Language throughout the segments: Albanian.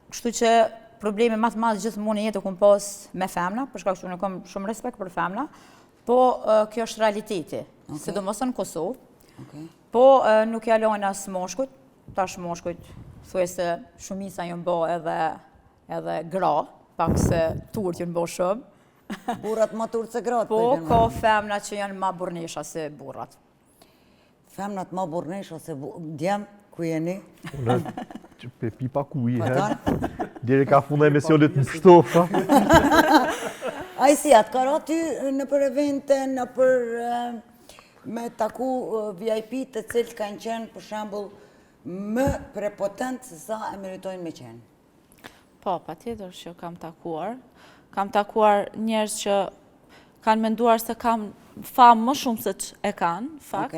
Kështu që problemi më të madh gjithmonë në jetë kom pas me femna, për shkak se unë kam shumë respekt për femna, po kjo është realiteti, sidomos në Kosovë. Po nuk ja lajnë as moshkujt, tash moshkujt thuajse shumica janë bë edhe gra, pak se turët janë bë shumë. Burrat më turët se gratë. Po ka femna që janë më burrnesha se burrat. Femnat më burrnesha se djem, ku jeni? Pe pipa ku i deri ka fund emisionit në shtofta. Ai si atë ka ra ty në për evente, në për me taku VIP të cilët kanë qenë për shembull më prepotent se sa e meritojnë me qenë. Po, patjetër që kam takuar. Kam takuar njerëz që kanë menduar se kam famë më shumë se që e kanë, fakt.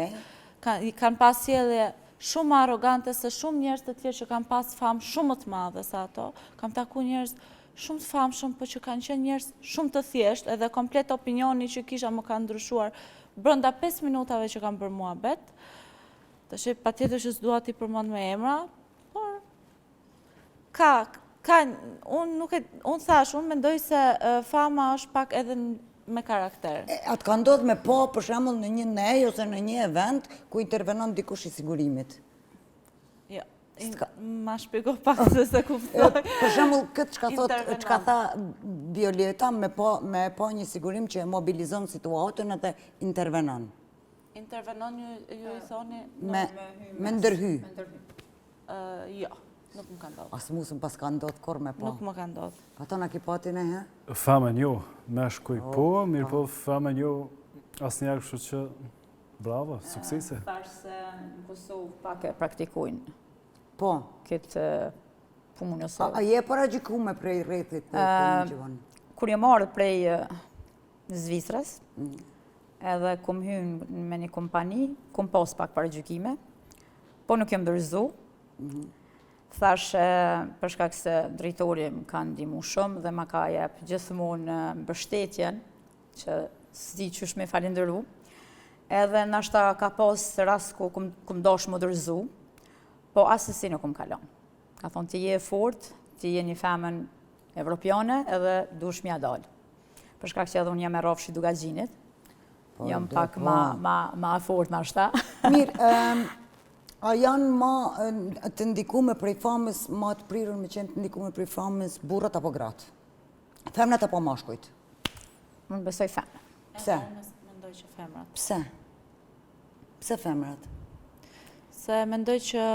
Kanë pas sjellje shumë arrogante se shumë njerëz të tjerë që kanë pas famë shumë të madhe se ato. Kam taku njerëz shumë të famshëm, po që kanë qenë njerëz shumë të thjeshtë, edhe komplet opinioni që kisha më kanë ndryshuar brenda 5 minutave që kam bërë muhabet. Tash patjetër që s'dua t'i përmend me emra, por unë thash, unë mendoj se fama është pak edhe me karakter. Atë ka ndodhur me po, për shembull në një nej ose në një event ku intervenon dikush i sigurimit. Jo, ma shpjego pak se kuptoj. Për shembull këtë çka tha Violeta me po një sigurim që mobilizon situatën edhe intervenon. Intervenon ju i thoni? Me ndërhy. Jo. Nuk më ka ndodhë. Asë musën pas ka ndodhë kur me po? Nuk më ka ndodhë. Ato në ki pati në he? Femën jo, me shkuj po, mirë po femën jo, asë njerë kështu që bravo, suksese. Thash se në Kosovë pak e praktikojnë. Po? Këtë punë ose... A je para gjikume prej rrethit të punë që vonë? Kur je marrë prej Zvicrës, edhe kom hynë me një kompani, kom pas pak para gjykime, po nuk jem dërzu. Thash për shkak se drejtori më ka ndihmu shumë dhe më ka jep gjithmonë mbështetjen që s'di qysh me falenderu. Edhe nashta ka pas rast ku kum dash më dërzu, po asesi nuk kum kalon. Ka thonë ti je fort, ti je një femën evropiane edhe dush mja dal. Për shkak që edhe unë jam e rrafshi Dugaxhinit, jam pak ma fort nashta. Mirë, a janë ma të ndikume prej famës, ma të prirur me qenë të ndikume prej famës burrat apo gratë? Femnat apo mashkujt? Unë besoj femnat. Pse? Mendoj që femrat. Pse? Pse femrat? Se mendoj që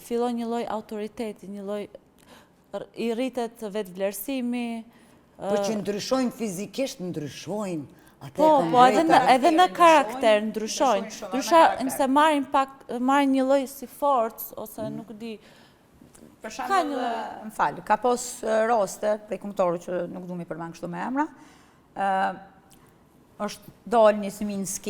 fillon një lloj autoriteti, një lloj i rritet vetë vlerësimi. Po që ndryshojnë fizikisht, ndryshojnë. Po, edhe në karakter ndryshojnë. Nëse marrin një lloj si forcë, ose nuk di... Për shembull, më fal, ka pas raste prej kombëtarëve që nuk du mi përmend kështu me emra, është dalë një Sminski